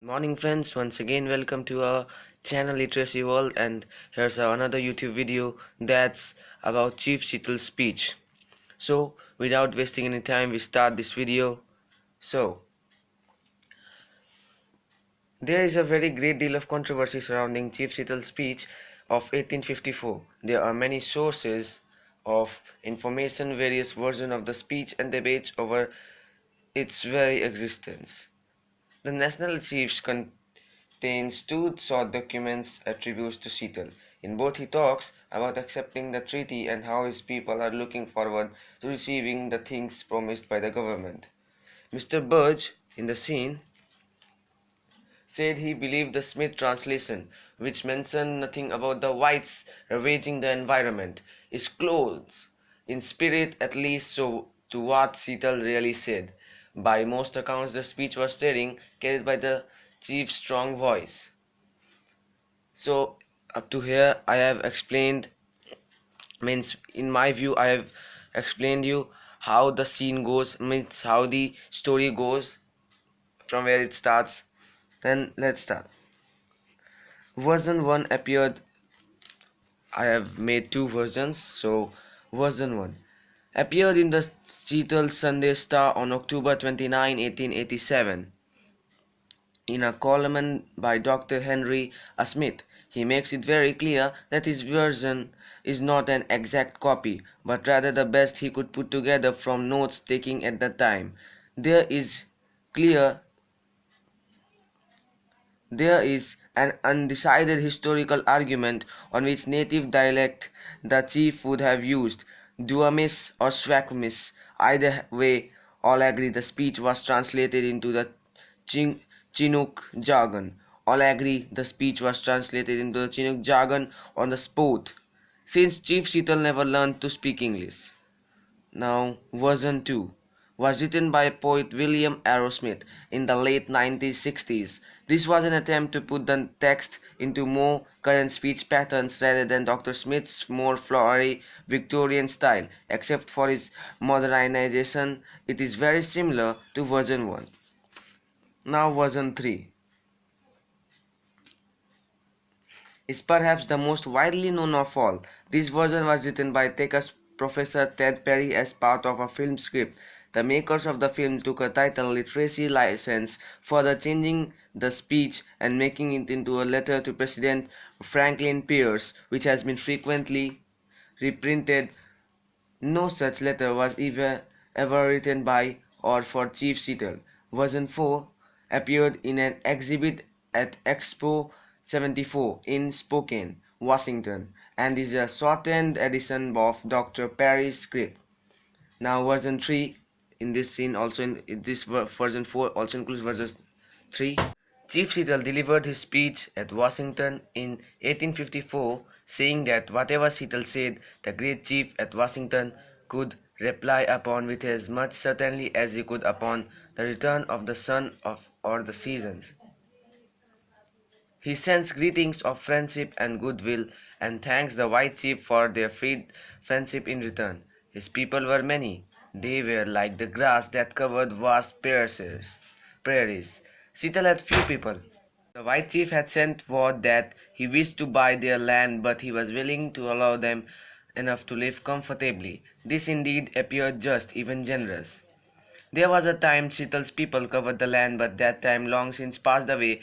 Morning friends, once again welcome to our channel Literacy World, and here's another YouTube video that's about Chief Sheetal's speech. So without wasting any time, we start this video. So there is a very great deal of controversy surrounding Chief Sheetal's speech of 1854. There are many sources of information, various versions of the speech, and debates over its very existence. The National Chiefs contains two short documents attributes to Sheetal. In both he talks about accepting the treaty and how his people are looking forward to receiving the things promised by the government. Mr. Burge, in the scene, said he believed the Smith translation, which mentioned nothing about the whites ravaging the environment, is close, in spirit at least, so to what Sheetal really said. By most accounts, the speech was stirring, carried by the chief's strong voice. So up to here I have explained, means in my view I have explained you how the scene goes, means how the story goes from where it starts. Then let's start. Version 1 appeared. I have made two versions. So version 1 appeared in the Seattle Sunday Star on October 29, 1887. In a column by Dr. Henry A. Smith, he makes it very clear that his version is not an exact copy, but rather the best he could put together from notes taken at the time. There is clear There is an undecided historical argument on which native dialect the chief would have used, Duamis or Swaquemis. Either way, all agree the speech was translated into the Chinook jargon. All agree the speech was translated into the Chinook jargon on the spot, since Chief Sheetal never learned to speak English. Now, version 2 was written by poet William Arrowsmith in the late 1960s. This was an attempt to put the text into more current speech patterns rather than Dr. Smith's more flowery Victorian style. Except for its modernization, it is very similar to version 1. Now, version 3 is perhaps the most widely known of all. This version was written by Texas professor Ted Perry as part of a film script. The makers of the film took a title literacy license, further changing the speech and making it into a letter to President Franklin Pierce, which has been frequently reprinted. No such letter was ever written by or for Chief Seattle. Version 4 appeared in an exhibit at Expo 74 in Spokane, Washington, and is a shortened edition of Dr. Perry's script. Now version 3 in this scene also in this version 4 also includes version 3. Chief Seattle delivered his speech at Washington in 1854, saying that whatever Seattle said, the great chief at Washington could reply upon with as much certainty as he could upon the return of the sun or the seasons. He sends greetings of friendship and goodwill, and thanks the white chief for their friendship in return. His people were many. They were like the grass that covered vast prairies. Seattle had few people. The white chief had sent word that he wished to buy their land, but he was willing to allow them enough to live comfortably. This indeed appeared just, even generous. There was a time Seattle's people covered the land, but that time long since passed away.